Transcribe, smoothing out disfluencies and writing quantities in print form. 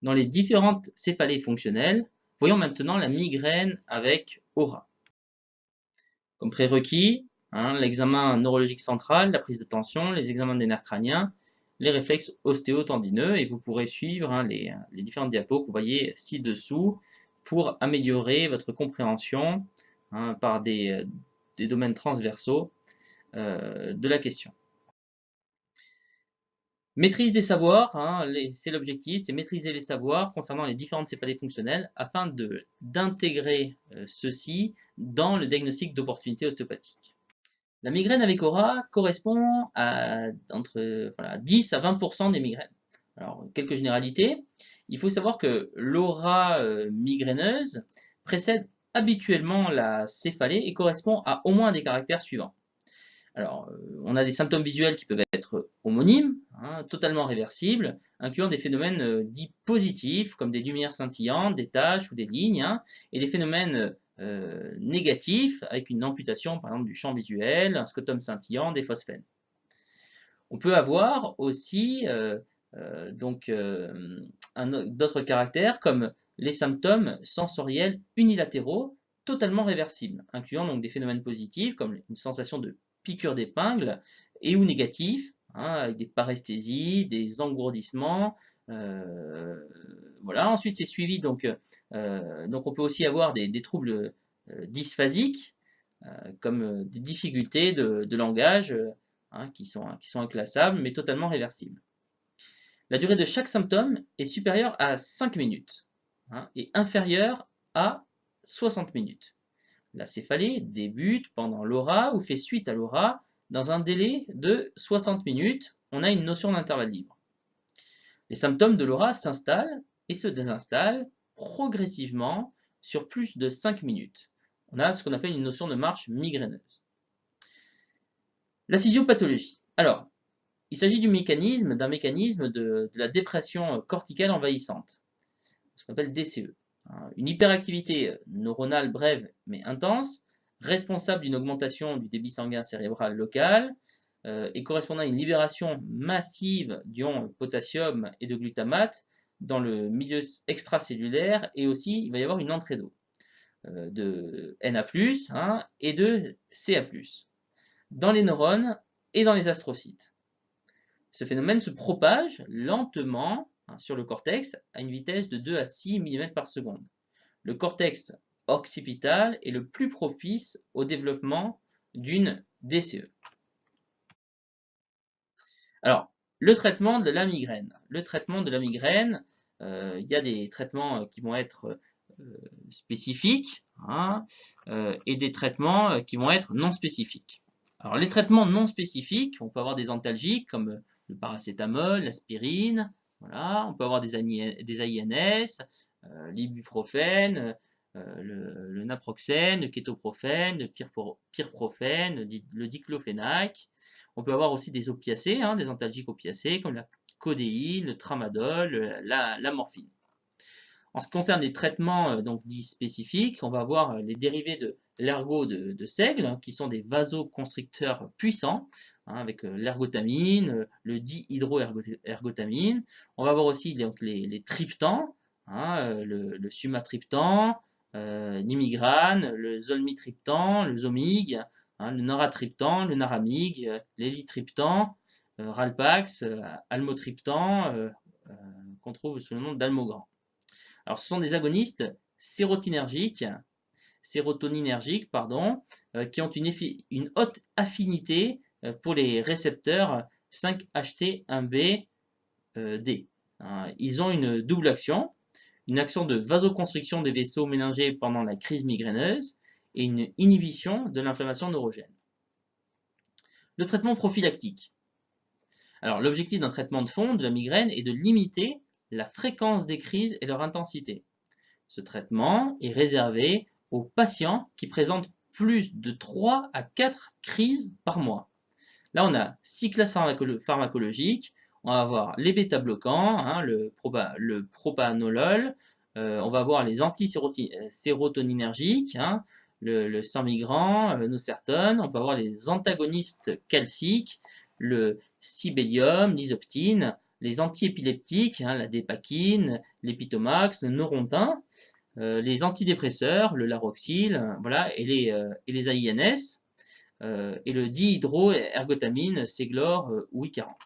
Dans les différentes céphalées fonctionnelles, voyons maintenant la migraine avec aura. Comme prérequis, l'examen neurologique central, la prise de tension, les examens des nerfs crâniens, les réflexes ostéotendineux, et vous pourrez suivre les différentes diapos que vous voyez ci-dessous pour améliorer votre compréhension par des domaines transversaux de la question. Maîtrise des savoirs, c'est l'objectif, c'est maîtriser les savoirs concernant les différentes céphalées fonctionnelles afin d'intégrer ceci dans le diagnostic d'opportunité ostéopathique. La migraine avec aura correspond à entre 10 à 20% des migraines. Alors, quelques généralités. Il faut savoir que l'aura migraineuse précède habituellement la céphalée et correspond à au moins des caractères suivants. Alors, on a des symptômes visuels qui peuvent être homonymes, totalement réversibles, incluant des phénomènes dits positifs, comme des lumières scintillantes, des taches ou des lignes, et des phénomènes négatifs, avec une amputation, par exemple, du champ visuel, un scotum scintillant, des phosphènes. On peut avoir aussi d'autres caractères, comme les symptômes sensoriels unilatéraux, totalement réversibles, incluant donc des phénomènes positifs, comme une sensation de piqûre d'épingle, et ou négatifs, avec des paresthésies, des engourdissements. Voilà. Ensuite, c'est suivi, donc on peut aussi avoir des troubles dysphasiques, comme des difficultés de langage qui sont inclassables, mais totalement réversibles. La durée de chaque symptôme est supérieure à 5 minutes et inférieure à 60 minutes. La céphalée débute pendant l'aura ou fait suite à l'aura dans un délai de 60 minutes. On a une notion d'intervalle libre. Les symptômes de l'aura s'installent et se désinstallent progressivement sur plus de 5 minutes. On a ce qu'on appelle une notion de marche migraineuse. La physiopathologie. Alors, il s'agit d'un mécanisme de la dépression corticale envahissante, ce qu'on appelle DCE. Une hyperactivité neuronale brève mais intense, responsable d'une augmentation du débit sanguin cérébral local et correspondant à une libération massive d'ions potassium et de glutamate dans le milieu extracellulaire, et aussi il va y avoir une entrée d'eau de Na+, et de Ca+, dans les neurones et dans les astrocytes. Ce phénomène se propage lentement sur le cortex à une vitesse de 2 à 6 mm par seconde. Le cortex occipital est le plus propice au développement d'une DCE. Alors, le traitement de la migraine. Le traitement de la migraine, il y a des traitements qui vont être spécifiques et des traitements qui vont être non spécifiques. Alors, les traitements non spécifiques, on peut avoir des antalgiques comme le paracétamol, l'aspirine, voilà. On peut avoir des AINS, l'ibuprofène, le naproxène, le kétoprophène, le pyrprophène, le diclofénac. On peut avoir aussi des opiacés, des antalgiques opiacés comme la codéine, le tramadol, la morphine. En ce qui concerne les traitements donc dits spécifiques, on va avoir les dérivés de l'ergot de seigle, qui sont des vasoconstricteurs puissants, avec l'ergotamine, le dihydroergotamine. On va avoir aussi donc, les triptans, le sumatriptan, l'imigrane, le zolmitriptan, le zomig, le naratriptan, le naramig, l'élitriptan, Ralpax, almotriptan, qu'on trouve sous le nom d'almogran. Alors, ce sont des agonistes sérotoninergiques, qui ont une haute affinité pour les récepteurs 5-HT1B D. Ils ont une double action, une action de vasoconstriction des vaisseaux méningés pendant la crise migraineuse et une inhibition de l'inflammation neurogène. Le traitement prophylactique. Alors, l'objectif d'un traitement de fond de la migraine est de limiter la fréquence des crises et leur intensité. Ce traitement est réservé aux patients qui présentent plus de 3 à 4 crises par mois. Là, on a 6 classes pharmacologiques. On va avoir les bêta-bloquants, le propanolol. On va avoir les antisérotoninergiques, le samigran, le nocertone. On peut avoir les antagonistes calciques, le sibélium, l'isoptine, les antiépileptiques, hein, la dépakine, l'épitomax, le neurontin, les antidépresseurs, le laroxyl, voilà, et les AINS, et le dihydroergotamine, Séglor ou Icaran.